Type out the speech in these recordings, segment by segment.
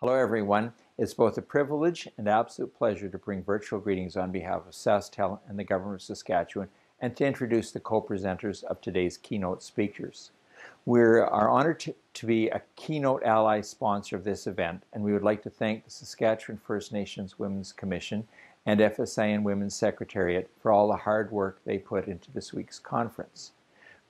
Hello everyone. It's both a privilege and absolute pleasure to bring virtual greetings on behalf of SaskTel and the Government of Saskatchewan and to introduce the co-presenters of today's keynote speakers. We are honored to be a keynote ally sponsor of this event, and we would like to thank the Saskatchewan First Nations Women's Commission and FSIN Women's Secretariat for all the hard work they put into this week's conference.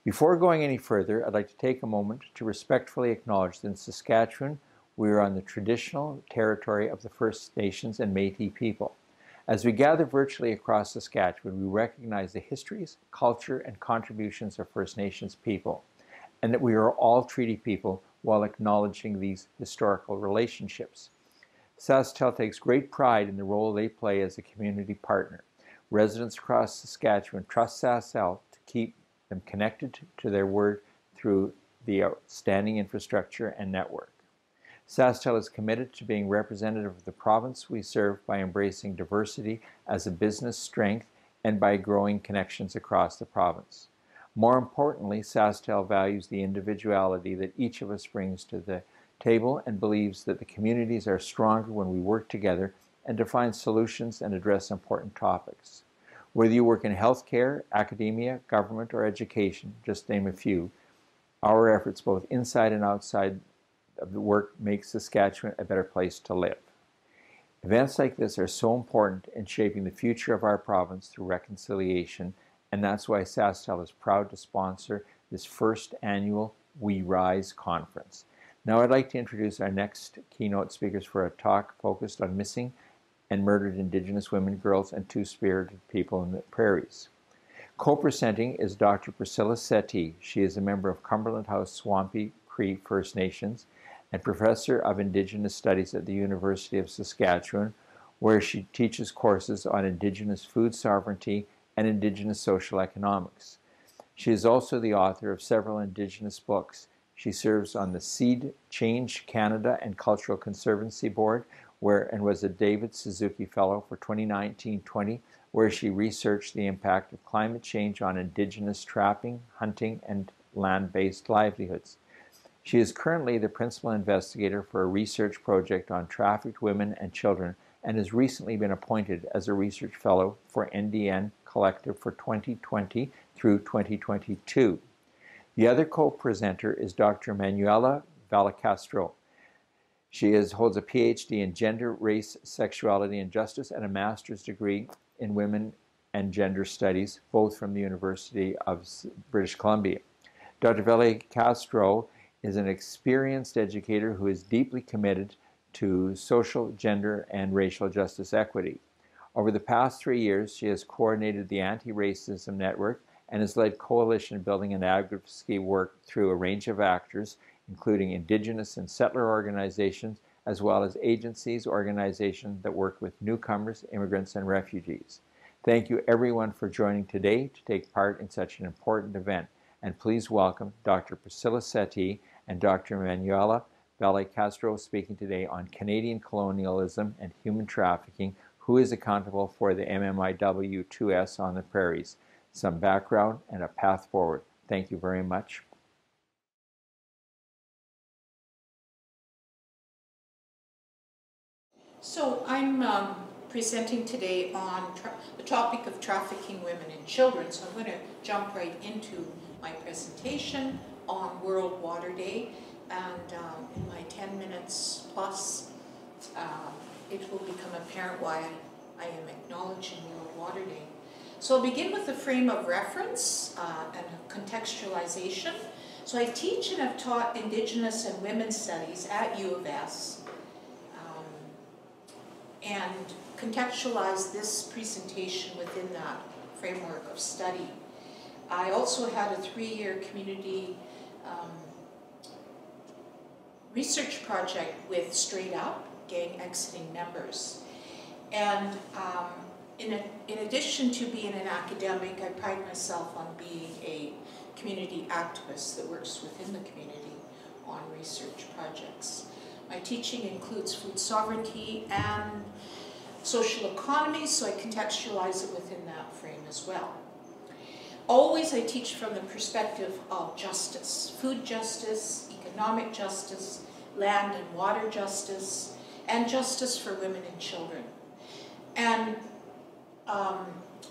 Before going any further, I'd like to take a moment to respectfully acknowledge that in Saskatchewan, we are on the traditional territory of the First Nations and Métis people. As we gather virtually across Saskatchewan, we recognize the histories, culture, and contributions of First Nations people, and that we are all treaty people while acknowledging these historical relationships. SaskTel takes great pride in the role they play as a community partner. Residents across Saskatchewan trust SaskTel to keep them connected to their word through the outstanding infrastructure and network. SaskTel is committed to being representative of the province we serve by embracing diversity as a business strength and by growing connections across the province. More importantly, SaskTel values the individuality that each of us brings to the table and believes that the communities are stronger when we work together and to find solutions and address important topics. Whether you work in healthcare, academia, government, or education, just name a few, our efforts both inside and outside of the work makes Saskatchewan a better place to live. Events like this are so important in shaping the future of our province through reconciliation, and that's why SaskTel is proud to sponsor this first annual We Rise conference. Now I'd like to introduce our next keynote speakers for a talk focused on missing and murdered Indigenous women, girls, and two-spirited people in the prairies. Co-presenting is Dr. Priscilla Settee. She is a member of Cumberland House Swampy Cree First Nations and Professor of Indigenous Studies at the University of Saskatchewan, where she teaches courses on Indigenous food sovereignty and Indigenous social economics. She is also the author of several Indigenous books. She serves on the Seed Change Canada and Cultural Conservancy Board, and was a David Suzuki Fellow for 2019-20, where she researched the impact of climate change on Indigenous trapping, hunting, and land-based livelihoods. She is currently the principal investigator for a research project on trafficked women and children and has recently been appointed as a research fellow for NDN Collective for 2020 through 2022. The other co-presenter is Dr. Manuela Valle-Castro. She holds a PhD in Gender, Race, Sexuality, and Justice and a master's degree in Women and Gender Studies, both from the University of British Columbia. Dr. Valle-Castro is an experienced educator who is deeply committed to social, gender, and racial justice equity. Over the past 3 years, she has coordinated the Anti-Racism Network and has led coalition building and advocacy work through a range of actors, including Indigenous and settler organizations, as well as agencies, organizations that work with newcomers, immigrants, and refugees. Thank you everyone for joining today to take part in such an important event. And please welcome Dr. Priscilla Settee and Dr. Manuela Valle-Castro speaking today on Canadian colonialism and human trafficking, who is accountable for the MMIW-2S on the prairies, some background and a path forward. Thank you very much. So I'm presenting today on the topic of trafficking women and children. So I'm going to jump right into my presentation on World Water Day. And in my 10 minutes plus, it will become apparent why I am acknowledging World Water Day. So I'll begin with the frame of reference and contextualization. So I teach and have taught Indigenous and Women's Studies at U of S. And contextualize this presentation within that framework of study. I also had a 3-year community research project with Straight Up, gang exiting members. And in addition to being an academic, I pride myself on being a community activist that works within the community on research projects. My teaching includes food sovereignty and social economy, so I contextualize it within that frame as well. Always I teach from the perspective of justice, food justice, economic justice, land and water justice, and justice for women and children. And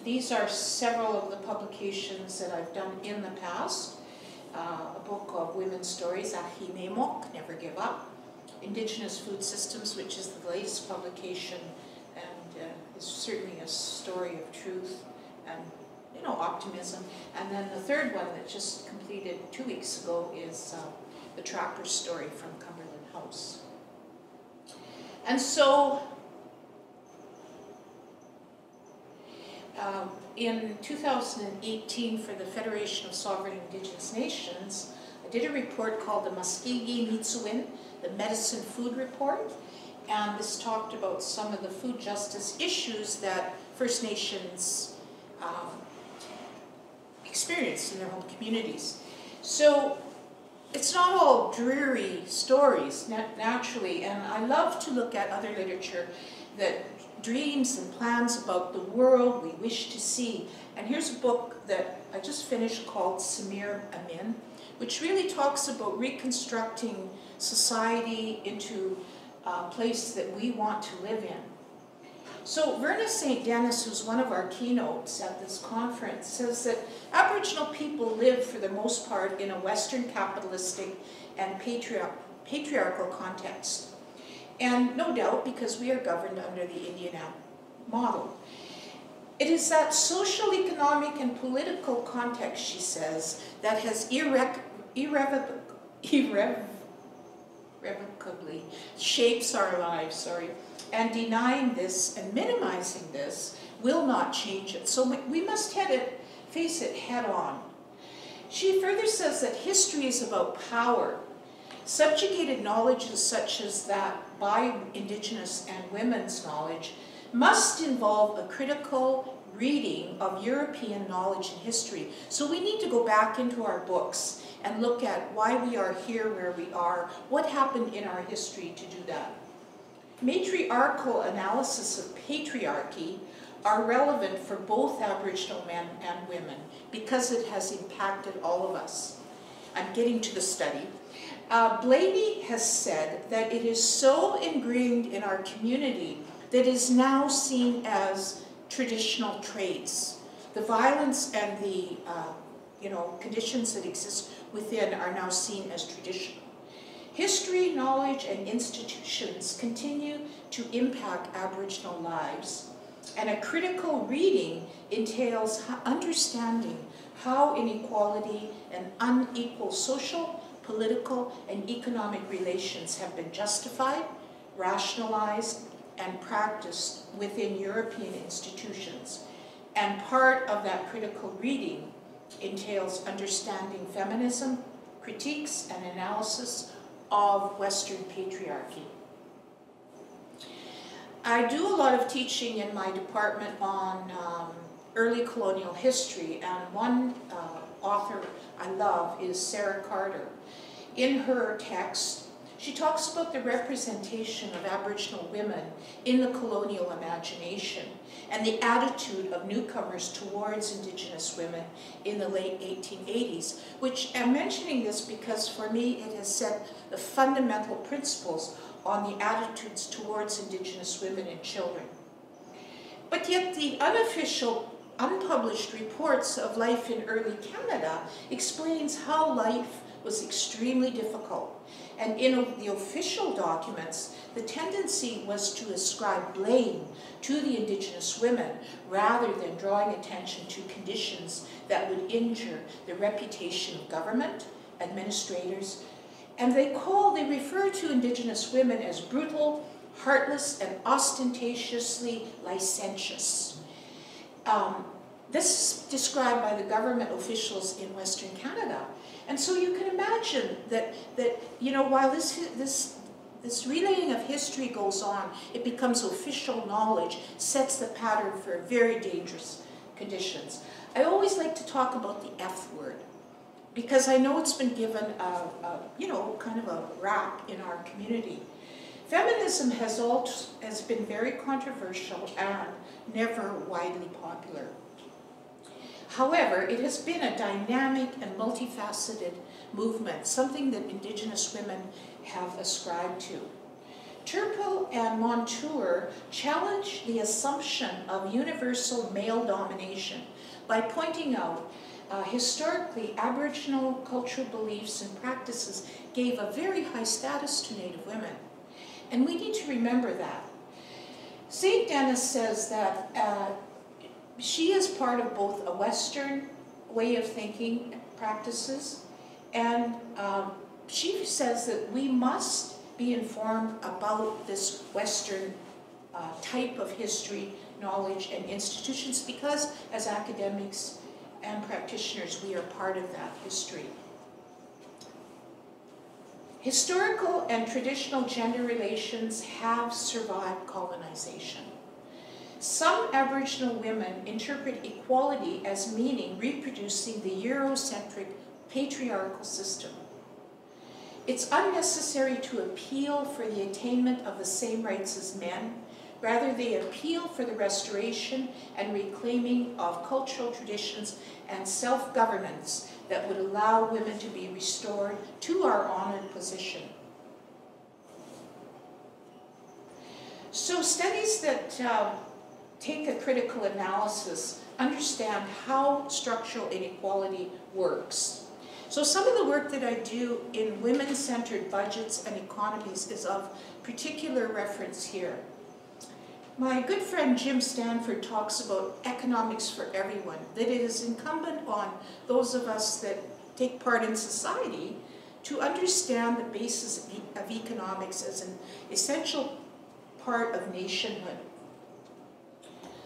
these are several of the publications that I've done in the past. A book of women's stories, Ahimemok, Never Give Up. Indigenous Food Systems, which is the latest publication, and is certainly a story of truth and, you know, optimism. And then the third one that just completed 2 weeks ago is The Trapper's Story from Cumberland House. And so, in 2018, for the Federation of Sovereign Indigenous Nations, I did a report called the Muskegee Mitsuwin, the Medicine Food Report, and this talked about some of the food justice issues that First Nations experience in their home communities. So it's not all dreary stories, naturally, and I love to look at other literature that dreams and plans about the world we wish to see. And here's a book that I just finished called Samir Amin, which really talks about reconstructing society into a place that we want to live in. So Verna St. Denis, who's one of our keynotes at this conference, says that Aboriginal people live for the most part in a Western capitalistic and patriarchal context. And no doubt because we are governed under the Indian model. It is that social, economic, and political context, she says, that has irrevocably shapes our lives, and denying this and minimizing this will not change it. So we must face it head on. She further says that history is about power. Subjugated knowledges such as that by Indigenous and women's knowledge must involve a critical reading of European knowledge and history. So we need to go back into our books and look at why we are here where we are, what happened in our history to do that. Matriarchal analysis of patriarchy are relevant for both Aboriginal men and women because it has impacted all of us. I'm getting to the study. Blaney has said that it is so ingrained in our community that it is now seen as traditional traits. The violence and the conditions that exist within are now seen as traditional. History, knowledge, and institutions continue to impact Aboriginal lives, and a critical reading entails understanding how inequality and unequal social, political, and economic relations have been justified, rationalized, and practiced within European institutions. And part of that critical reading entails understanding feminism, critiques, and analysis of Western patriarchy. I do a lot of teaching in my department on early colonial history, and one author I love is Sarah Carter. In her text, she talks about the representation of Aboriginal women in the colonial imagination and the attitude of newcomers towards Indigenous women in the late 1880s, which I'm mentioning this because for me it has set the fundamental principles on the attitudes towards Indigenous women and children. But yet the unofficial, unpublished reports of life in early Canada explains how life was extremely difficult. And in the official documents, the tendency was to ascribe blame to the Indigenous women rather than drawing attention to conditions that would injure the reputation of government, administrators, and they refer to Indigenous women as brutal, heartless, and ostentatiously licentious. This is described by the government officials in Western Canada. And so you can imagine that while this relaying of history goes on, it becomes official knowledge, sets the pattern for very dangerous conditions. I always like to talk about the F word, because I know it's been given kind of a rap in our community. Feminism has been very controversial and never widely popular. However, it has been a dynamic and multifaceted movement, something that Indigenous women have ascribed to. Turpel and Montour challenge the assumption of universal male domination by pointing out historically Aboriginal cultural beliefs and practices gave a very high status to Native women. And we need to remember that. St. Denis says that she is part of both a Western way of thinking practices, and she says that we must be informed about this Western type of history, knowledge, and institutions because as academics and practitioners, we are part of that history. Historical and traditional gender relations have survived colonization. Some Aboriginal women interpret equality as meaning reproducing the Eurocentric patriarchal system. It's unnecessary to appeal for the attainment of the same rights as men. Rather, they appeal for the restoration and reclaiming of cultural traditions and self-governance that would allow women to be restored to our honored position. So studies that take a critical analysis understand how structural inequality works. So some of the work that I do in women-centered budgets and economies is of particular reference here. My good friend Jim Stanford talks about economics for everyone, that it is incumbent on those of us that take part in society to understand the basis of economics as an essential part of nationhood.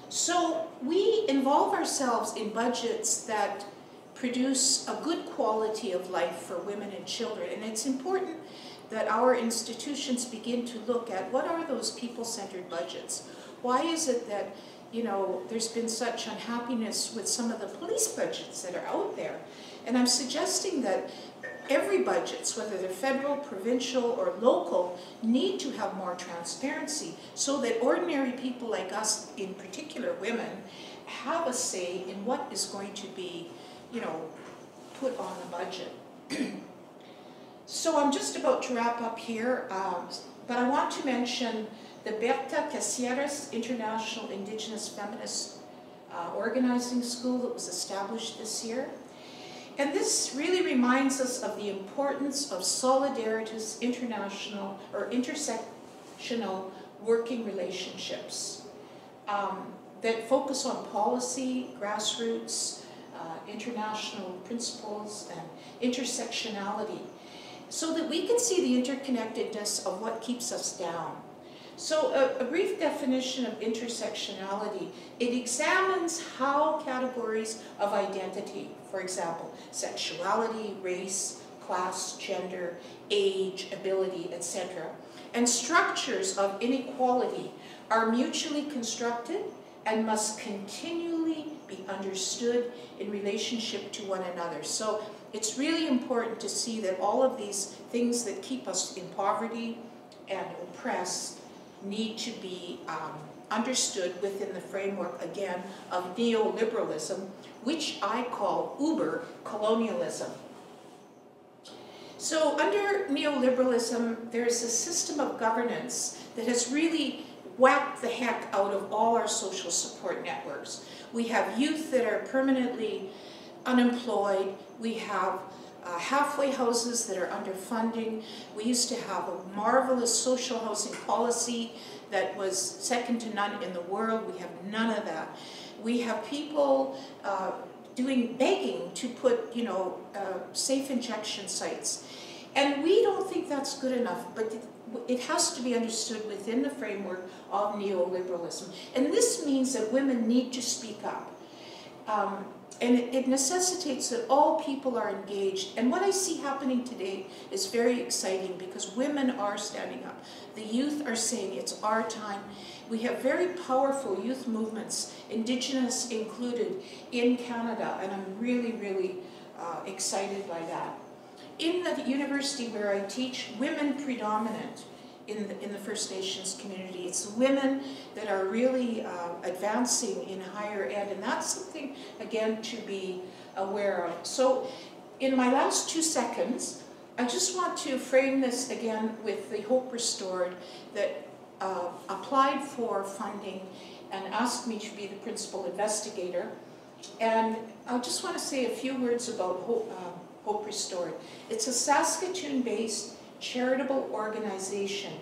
So we involve ourselves in budgets that produce a good quality of life for women and children, and it's important that our institutions begin to look at what are those people-centered budgets. Why is it that, you know, there's been such unhappiness with some of the police budgets that are out there? And I'm suggesting that every budgets, whether they're federal, provincial, or local, need to have more transparency so that ordinary people like us, in particular women, have a say in what is going to be, you know, put on the budget. So I'm just about to wrap up here, but I want to mention the Berta Cáceres International Indigenous Feminist Organizing School that was established this year. And this really reminds us of the importance of Solidarity's international or intersectional working relationships that focus on policy, grassroots, international principles, and intersectionality, so that we can see the interconnectedness of what keeps us down. So a brief definition of intersectionality, it examines how categories of identity, for example, sexuality, race, class, gender, age, ability, etc., and structures of inequality are mutually constructed and must continually be understood in relationship to one another. So it's really important to see that all of these things that keep us in poverty and oppressed need to be understood within the framework, again, of neoliberalism, which I call uber colonialism. So under neoliberalism, there's a system of governance that has really whacked the heck out of all our social support networks. We have youth that are permanently unemployed. We have halfway houses that are underfunding. We used to have a marvelous social housing policy that was second to none in the world. We have none of that. We have people begging to put, you know, safe injection sites. And we don't think that's good enough, but it has to be understood within the framework of neoliberalism. And this means that women need to speak up. And it necessitates that all people are engaged. And what I see happening today is very exciting because women are standing up. The youth are saying it's our time. We have very powerful youth movements, Indigenous included, in Canada, and I'm really, really excited by that. In the university where I teach, women predominant in the First Nations community. It's women that are really advancing in higher ed, and that's something, again, to be aware of. So in my last 2 seconds, I just want to frame this again with the Hope Restored that applied for funding and asked me to be the principal investigator. And I just want to say a few words about Hope Restored. It's a Saskatoon-based charitable organization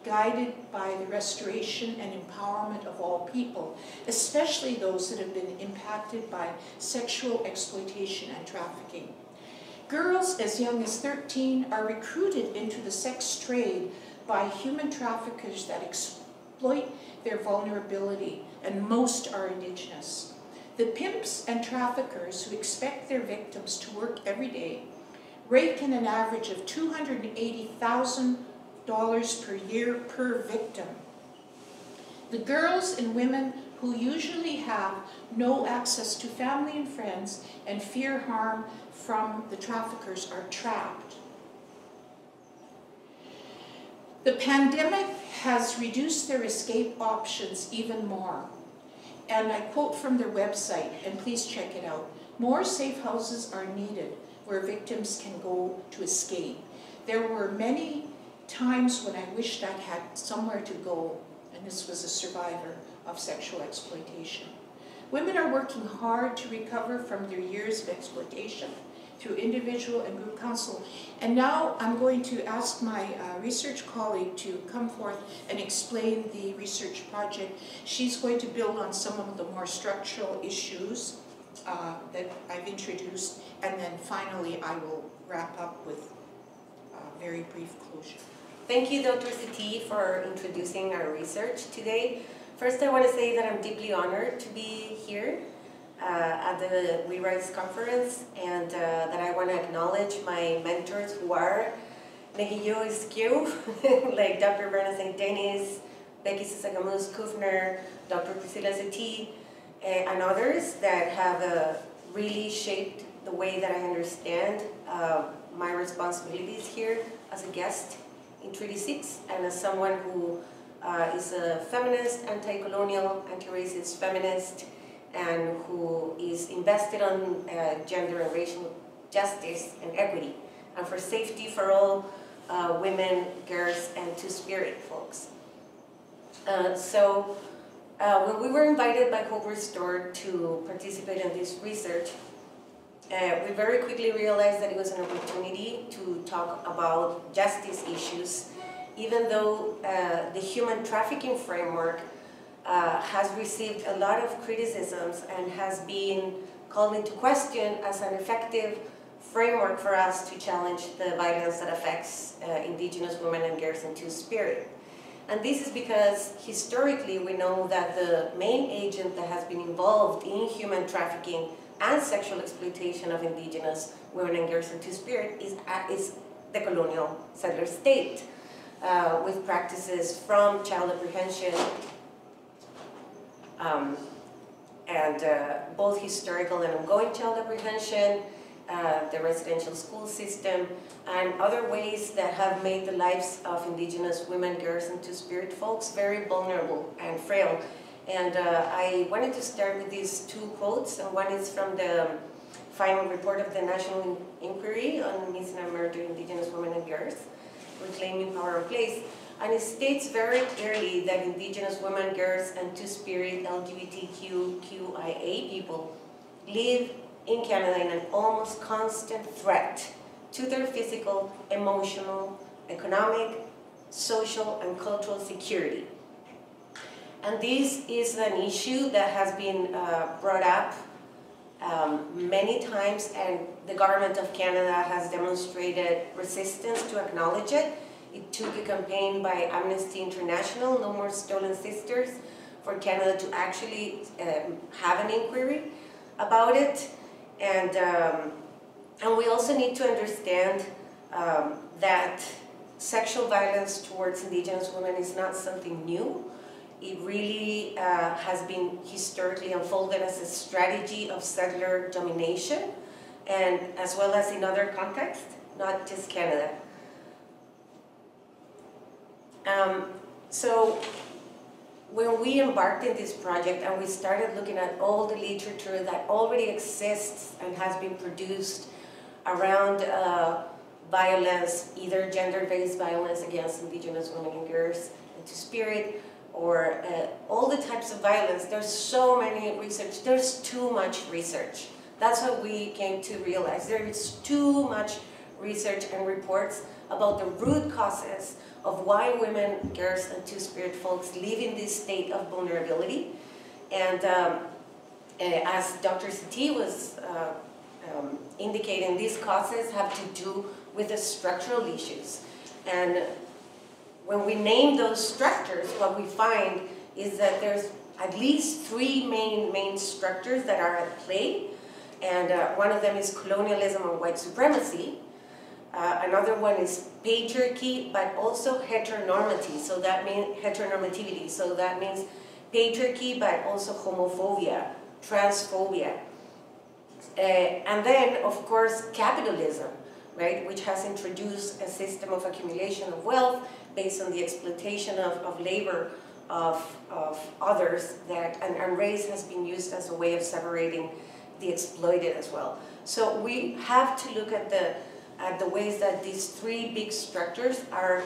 guided by the restoration and empowerment of all people, especially those that have been impacted by sexual exploitation and trafficking. Girls as young as 13 are recruited into the sex trade by human traffickers that exploit their vulnerability, and most are Indigenous. The pimps and traffickers who expect their victims to work every day rake in an average of $280,000 per year per victim. The girls and women who usually have no access to family and friends and fear harm from the traffickers are trapped. The pandemic has reduced their escape options even more. And I quote from their website, and please check it out. More safe houses are needed where victims can go to escape. There were many times when I wished I had somewhere to go, and this was a survivor of sexual exploitation. Women are working hard to recover from their years of exploitation through individual and group counsel. And now I'm going to ask my research colleague to come forth and explain the research project. She's going to build on some of the more structural issues that I've introduced, and then finally I will wrap up with a very brief closure. Thank you, Dr. Settee, for introducing our research today. First, I want to say that I'm deeply honored to be here at the We Rise conference, and that I want to acknowledge my mentors who are Negillo Isquieu, like Dr. Berna St. Denis, Becky Sagamus Kufner, Dr. Priscilla Settee, and others that have really shaped the way that I understand my responsibilities here as a guest in Treaty 6 and as someone who is a feminist, anti-colonial, anti-racist feminist, and who is invested on gender and racial justice and equity, and for safety for all women, girls, and Two-Spirit folks. When we were invited by Hope Restored to participate in this research, we very quickly realized that it was an opportunity to talk about justice issues, even though the human trafficking framework has received a lot of criticisms and has been called into question as an effective framework for us to challenge the violence that affects Indigenous women and girls in Two-Spirit. And this is because historically we know that the main agent that has been involved in human trafficking and sexual exploitation of Indigenous women and girls in Two-Spirit is the colonial settler state, with practices from child apprehension and both historical and ongoing child apprehension, the residential school system, and other ways that have made the lives of Indigenous women, girls, and Two-Spirit folks very vulnerable and frail. And I wanted to start with these two quotes, and one is from the final report of the National Inquiry on Missing and Murdered Indigenous Women and Girls, Reclaiming Power and Place. And it states very clearly that Indigenous women, girls, and Two-Spirit LGBTQIA people live in Canada in an almost constant threat to their physical, emotional, economic, social, and cultural security. And this is an issue that has been brought up many times, and the government of Canada has demonstrated resistance to acknowledge it. It took a campaign by Amnesty International, No More Stolen Sisters, for Canada to actually have an inquiry about it. And we also need to understand that sexual violence towards Indigenous women is not something new. It really has been historically unfolded as a strategy of settler domination, and as well as in other contexts, not just Canada. So when we embarked in this project and we started looking at all the literature that already exists and has been produced around violence, either gender-based violence against Indigenous women and girls and Two-Spirit, or all the types of violence. There's so many research, there's too much research. That's what we came to realize. There is too much research and reports about the root causes of why women, girls, and Two-Spirit folks live in this state of vulnerability. And as Dr. Settee was indicating, these causes have to do with the structural issues. And when we name those structures, what we find is that there's at least three main structures that are at play. And one of them is colonialism and white supremacy. Another one is patriarchy, but also heteronormativity. So that means heteronormativity. So that means patriarchy, but also homophobia, transphobia. And then, of course, capitalism, right, which has introduced a system of accumulation of wealth based on the exploitation of labor of others, that, and race has been used as a way of separating the exploited as well. So we have to look at the ways that these three big structures are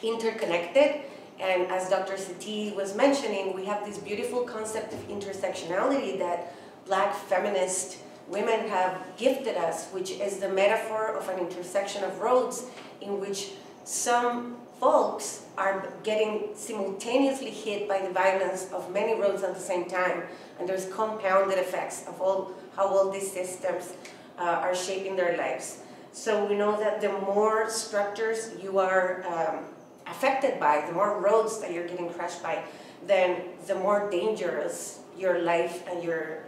interconnected. And as Dr. Settee was mentioning, we have this beautiful concept of intersectionality that Black feminist women have gifted us, which is the metaphor of an intersection of roads in which some folks are getting simultaneously hit by the violence of many roads at the same time. And there's compounded effects of how all these systems are shaping their lives. So we know that the more structures you are affected by, the more roads that you're getting crashed by, then the more dangerous your life and your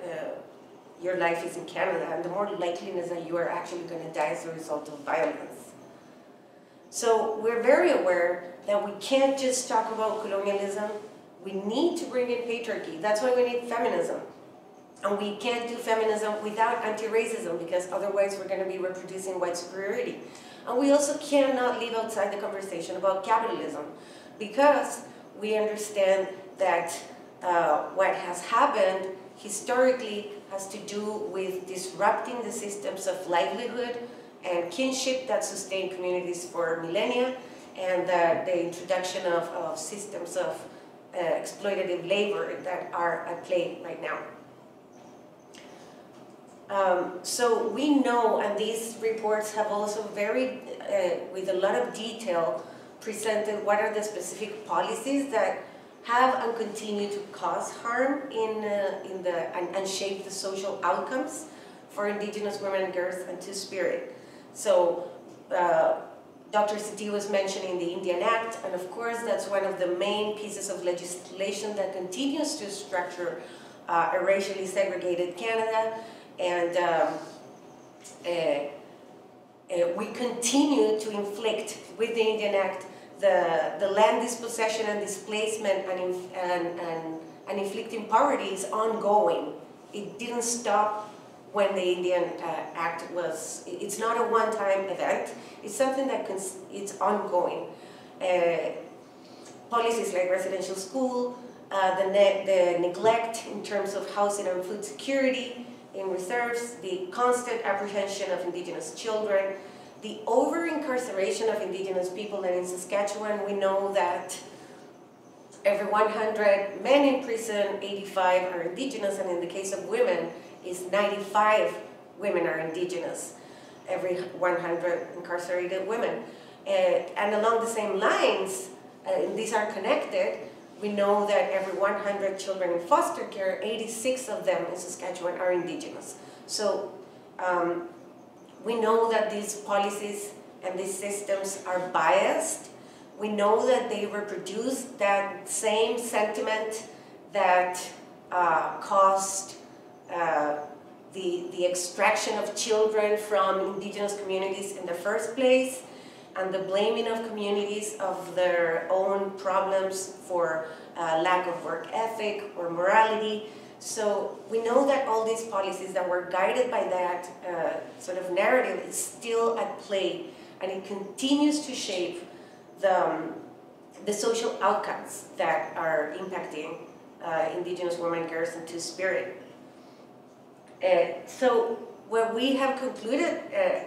life is in Canada, and the more likeliness that you are actually going to die as a result of violence. So we're very aware that we can't just talk about colonialism. We need to bring in patriarchy. That's why we need feminism. And we can't do feminism without anti-racism, because otherwise we're going to be reproducing white superiority. And we also cannot leave outside the conversation about capitalism, because we understand that what has happened historically has to do with disrupting the systems of livelihood and kinship that sustain communities for millennia, and the introduction of systems of exploitative labor that are at play right now. So we know, and these reports have also very, with a lot of detail, presented what are the specific policies that have and continue to cause harm and shape the social outcomes for Indigenous women and girls and Two-Spirit. So Dr. Settee was mentioning the Indian Act, and of course that's one of the main pieces of legislation that continues to structure a racially segregated Canada. And we continue to inflict, with the Indian Act, the land dispossession and displacement and inflicting poverty is ongoing. It didn't stop when the Indian Act was, it's not a one-time event. It's something that it's ongoing. Policies like residential school, the neglect in terms of housing and food security in reserves, the constant apprehension of Indigenous children, the over-incarceration of Indigenous people. And in Saskatchewan, we know that every 100 men in prison, 85 are Indigenous, and in the case of women, is 95 women are Indigenous, every 100 incarcerated women. And along the same lines, these are connected, we know that every 100 children in foster care, 86 of them in Saskatchewan are Indigenous. So we know that these policies and these systems are biased. We know that they reproduce that same sentiment that caused the extraction of children from Indigenous communities in the first place, and the blaming of communities of their own problems for lack of work ethic or morality. So we know that all these policies that were guided by that sort of narrative is still at play, and it continues to shape the social outcomes that are impacting Indigenous women, girls, and Two-Spirit. So what we have concluded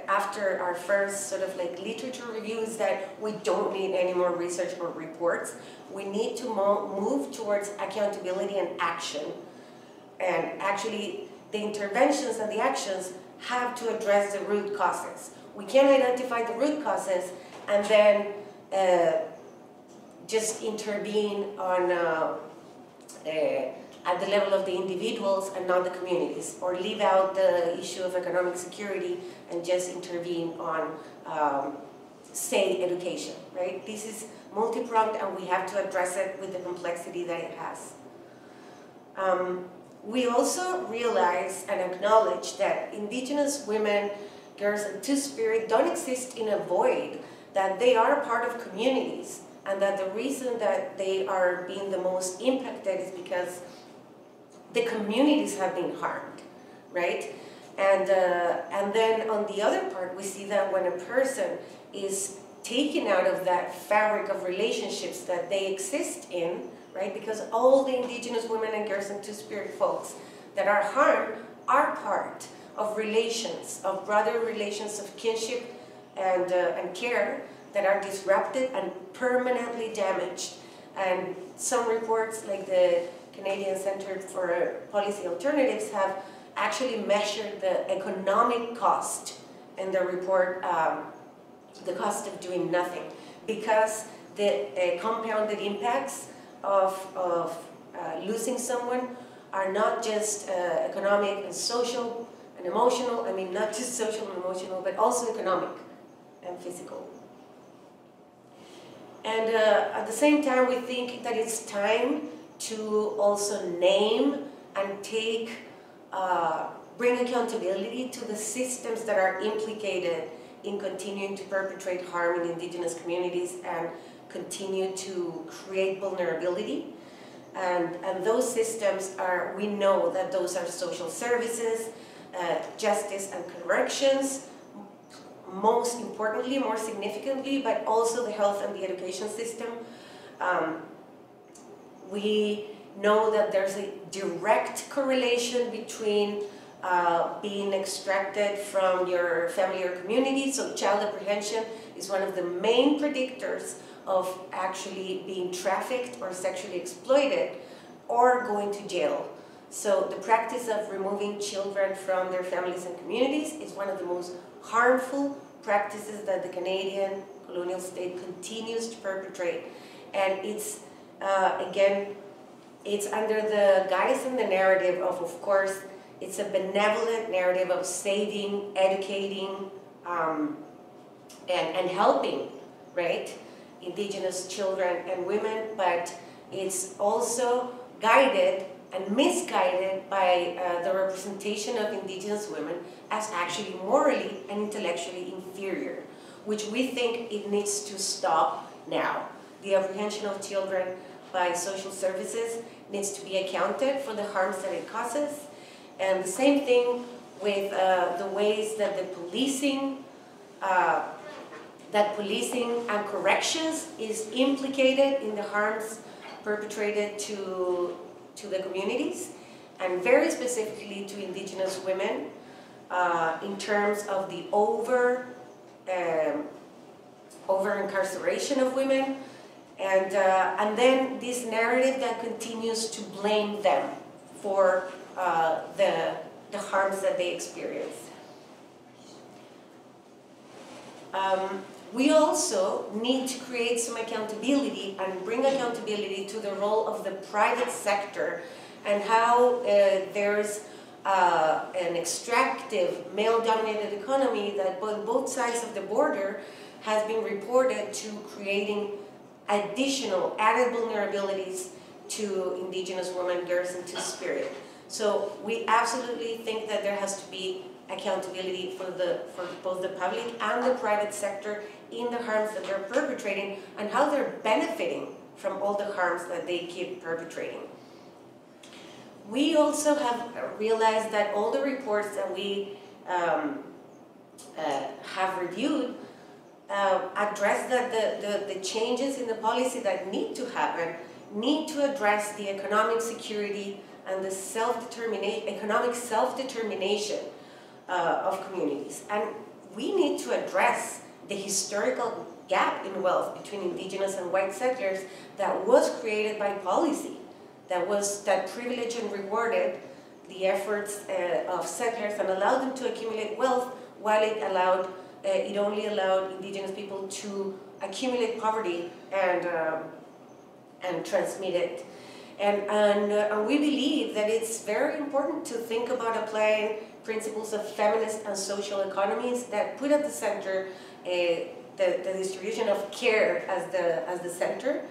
after our first sort of like literature review is that we don't need any more research or reports. We need to move towards accountability and action. And actually, the interventions and the actions have to address the root causes. We can't identify the root causes and then just intervene on at the level of the individuals and not the communities, or leave out the issue of economic security and just intervene on, say, education, right? This is multi-pronged and we have to address it with the complexity that it has. We also realize and acknowledge that indigenous women, girls, and Two-Spirit don't exist in a void, that they are a part of communities, and that the reason that they are being the most impacted is because the communities have been harmed, right? And then on the other part, we see that when a person is taken out of that fabric of relationships that they exist in, right? Because all the indigenous women and girls and Two-Spirit folks that are harmed are part of relations, of broader relations of kinship and care that are disrupted and permanently damaged. And some reports, like the Canadian Centre for Policy Alternatives, have actually measured the economic cost in the report, the cost of doing nothing, because the compounded impacts of losing someone are not just economic and social and emotional, I mean not just social and emotional, but also economic and physical. And at the same time, we think that it's time to also name and bring accountability to the systems that are implicated in continuing to perpetrate harm in indigenous communities and continue to create vulnerability. And those systems are, we know that those are social services, justice and corrections, most importantly, more significantly, but also the health and the education system. We know that there's a direct correlation between being extracted from your family or community. So child apprehension is one of the main predictors of actually being trafficked or sexually exploited or going to jail. So the practice of removing children from their families and communities is one of the most harmful practices that the Canadian colonial state continues to perpetrate. And it's, again, it's under the guise and the narrative of course, it's a benevolent narrative of saving, educating, and helping, right, indigenous children and women, but it's also guided and misguided by the representation of indigenous women as actually morally and intellectually inferior, which we think it needs to stop now. The apprehension of children by social services needs to be accounted for the harms that it causes. And the same thing with the ways that the policing, and corrections is implicated in the harms perpetrated to the communities, and very specifically to indigenous women, in terms of the over incarceration of women, and then this narrative that continues to blame them for the harms that they experience. We also need to create some accountability and bring accountability to the role of the private sector and how there's an extractive, male-dominated economy that on both sides of the border has been reported to creating additional added vulnerabilities to indigenous women, girls, and Two-Spirit. So we absolutely think that there has to be accountability for both the public and the private sector in the harms that they're perpetrating and how they're benefiting from all the harms that they keep perpetrating. We also have realized that all the reports that we have reviewed address that the changes in the policy that need to happen need to address the economic security and the economic self-determination of communities. And we need to address the historical gap in wealth between indigenous and white settlers that was created by policy, that privileged and rewarded the efforts of settlers and allowed them to accumulate wealth, while it only allowed indigenous people to accumulate poverty and transmit it. And we believe that it's very important to think about applying principles of feminist and social economies that put at the center the distribution of care as the center.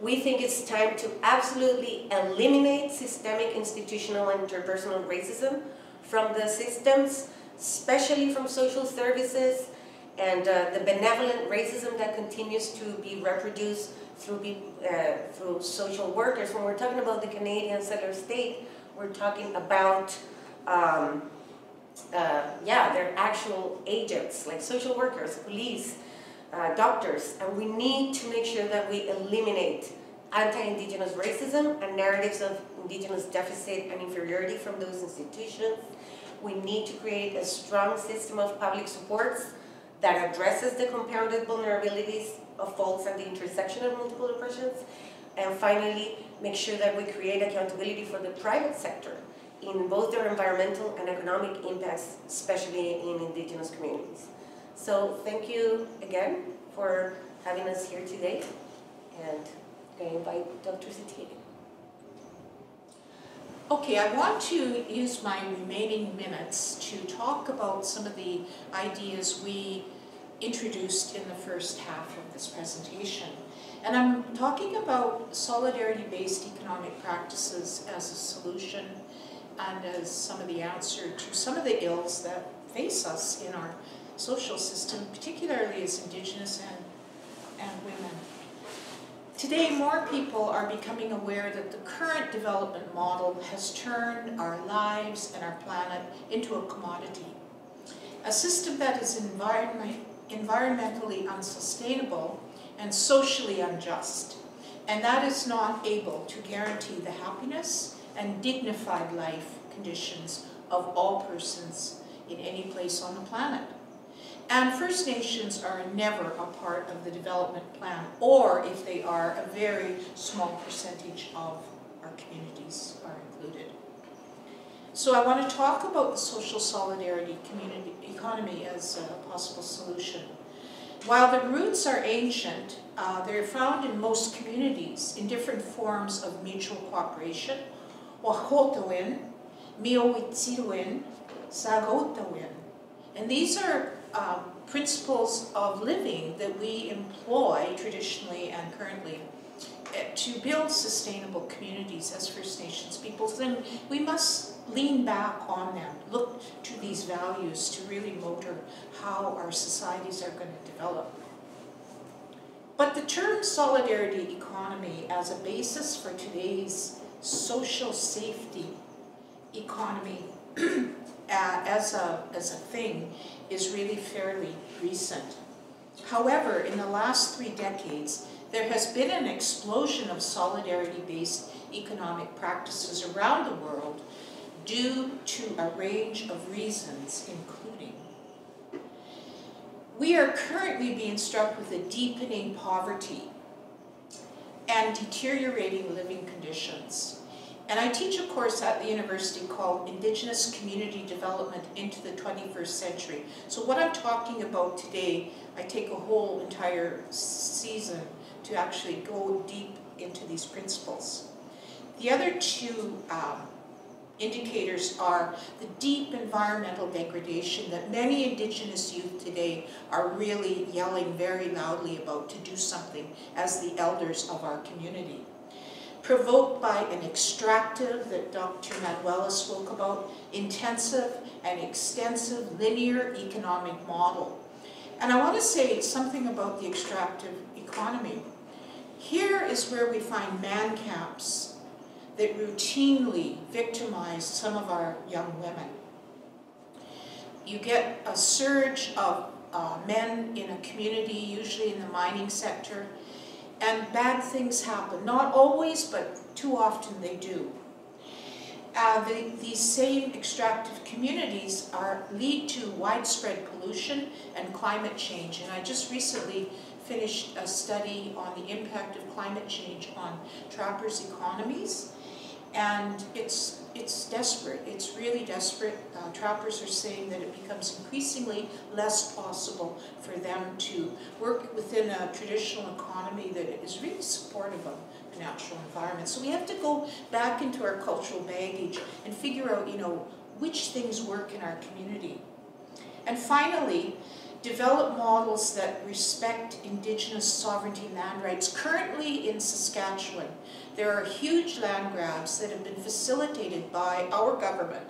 We think it's time to absolutely eliminate systemic, institutional, and interpersonal racism from the systems, especially from social services, and the benevolent racism that continues to be reproduced through social workers. When we're talking about the Canadian settler state, we're talking about they're actual agents like social workers, police, doctors, and we need to make sure that we eliminate anti-indigenous racism and narratives of indigenous deficit and inferiority from those institutions. We need to create a strong system of public supports that addresses the compounded vulnerabilities of folks at the intersection of multiple oppressions. And finally, make sure that we create accountability for the private sector in both their environmental and economic impacts, especially in indigenous communities. So thank you again for having us here today, and I'm going to invite Dr. Settee. Okay, I want to use my remaining minutes to talk about some of the ideas we introduced in the first half of this presentation. And I'm talking about solidarity-based economic practices as a solution and as some of the answer to some of the ills that face us in our social system, particularly as Indigenous and women. Today, more people are becoming aware that the current development model has turned our lives and our planet into a commodity. A system that is environmentally unsustainable and socially unjust, and that is not able to guarantee the happiness and dignified life conditions of all persons in any place on the planet. And First Nations are never a part of the development plan, or if they are, a very small percentage of our communities are included. So I want to talk about the social solidarity community economy as a possible solution. While the roots are ancient, they're found in most communities in different forms of mutual cooperation, Wahotawin, Miowitsirwin, Sagotawin. And these are principles of living that we employ traditionally and currently to build sustainable communities as First Nations peoples. Then we must lean back on them, look to these values to really motor how our societies are going to develop. But the term solidarity economy as a basis for today's social safety economy as a thing is really fairly recent. However, in the last 3 decades, there has been an explosion of solidarity-based economic practices around the world due to a range of reasons, including we are currently being struck with a deepening poverty and deteriorating living conditions. And I teach a course at the university called Indigenous Community Development into the 21st Century. So what I'm talking about today, I take a whole entire season to actually go deep into these principles. The other 2 indicators are the deep environmental degradation that many Indigenous youth today are really yelling very loudly about to do something as the elders of our community. Provoked by an extractive, that Dr. Manuela spoke about, intensive and extensive linear economic model. And I want to say something about the extractive economy. Here is where we find man camps that routinely victimize some of our young women. You get a surge of men in a community, usually in the mining sector, and bad things happen. Not always, but too often they do. These same extractive communities lead to widespread pollution and climate change. And I just recently finished a study on the impact of climate change on trappers' economies. And it's desperate. It's really desperate. Trappers are saying that it becomes increasingly less possible for them to work within a traditional economy that is really supportive of the natural environment. So we have to go back into our cultural baggage and figure out, which things work in our community. And finally, develop models that respect Indigenous sovereignty and land rights. Currently in Saskatchewan, there are huge land grabs that have been facilitated by our government,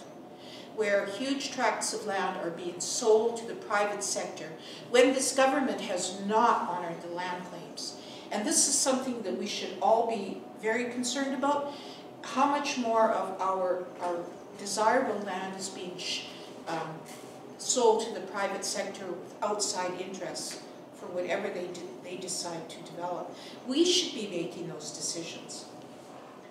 where huge tracts of land are being sold to the private sector when this government has not honored the land claims. And this is something that we should all be very concerned about. How much more of our desirable land is being sold to the private sector with outside interests for whatever they decide to develop. We should be making those decisions.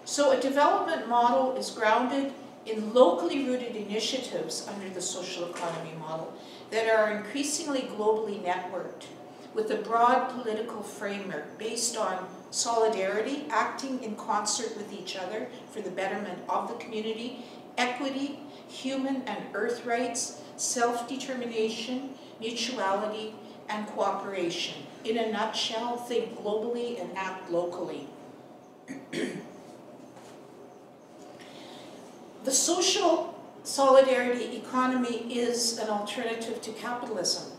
So a development model is grounded in locally rooted initiatives under the social economy model that are increasingly globally networked with a broad political framework based on solidarity, acting in concert with each other for the betterment of the community, equity, human and earth rights, self-determination, mutuality, and cooperation. In a nutshell, think globally and act locally. The social solidarity economy is an alternative to capitalism,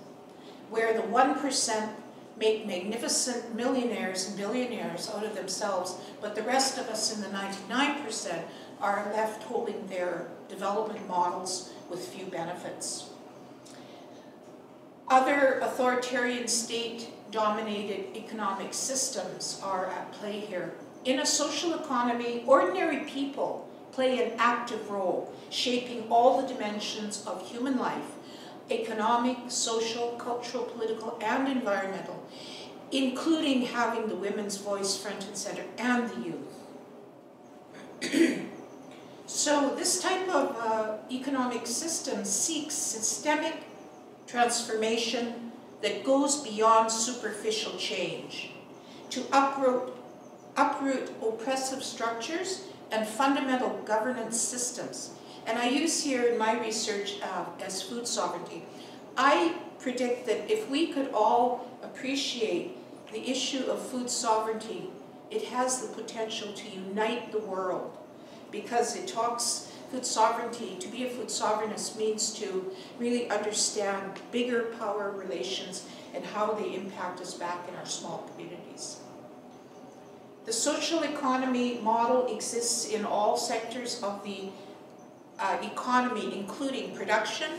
where the 1% make magnificent millionaires and billionaires out of themselves, but the rest of us in the 99% are left holding their development models with few benefits. Other authoritarian state-dominated economic systems are at play here. In a social economy, ordinary people play an active role, shaping all the dimensions of human life, economic, social, cultural, political, and environmental, including having the women's voice front and center, and the youth. So this type of economic system seeks systemic transformation that goes beyond superficial change, to uproot oppressive structures and fundamental governance systems. And I use here in my research as food sovereignty. I predict that if we could all appreciate the issue of food sovereignty, it has the potential to unite the world, because it talks food sovereignty. To be a food sovereignist means to really understand bigger power relations and how they impact us back in our small communities. The social economy model exists in all sectors of the economy, including production,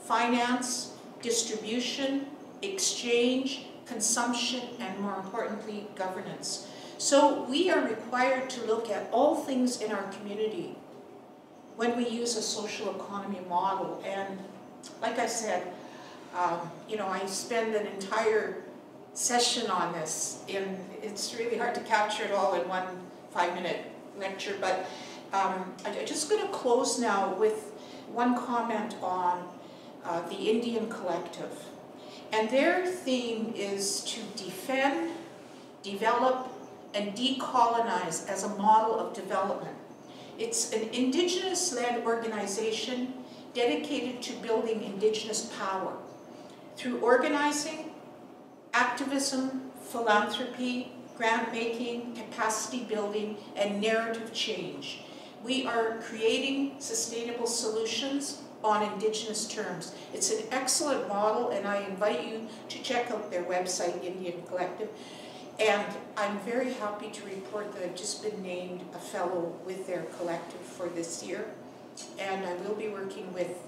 finance, distribution, exchange, consumption, and more importantly, governance. So we are required to look at all things in our community when we use a social economy model. And like I said, I spend an entire session on this, and it's really hard to capture it all in one 5-minute lecture, but I'm just going to close now with one comment on the Indian Collective. And their theme is to defend, develop, and decolonize as a model of development. It's an Indigenous led organization dedicated to building Indigenous power through organizing, activism, philanthropy, grant making, capacity building, and narrative change. We are creating sustainable solutions on Indigenous terms. It's an excellent model, and I invite you to check out their website, Indian Collective. And I'm very happy to report that I've just been named a fellow with their collective for this year. And I will be working with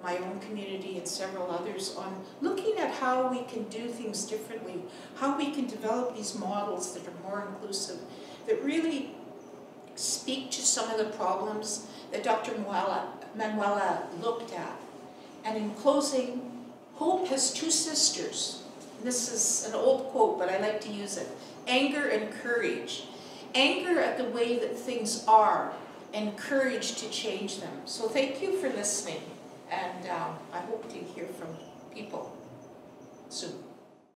my own community and several others on looking at how we can do things differently, how we can develop these models that are more inclusive, that really speak to some of the problems that Dr. Manuela looked at. And in closing, hope has two sisters. And this is an old quote, but I like to use it. Anger and courage. Anger at the way that things are, and courage to change them. So thank you for listening, and I hope to hear from people soon.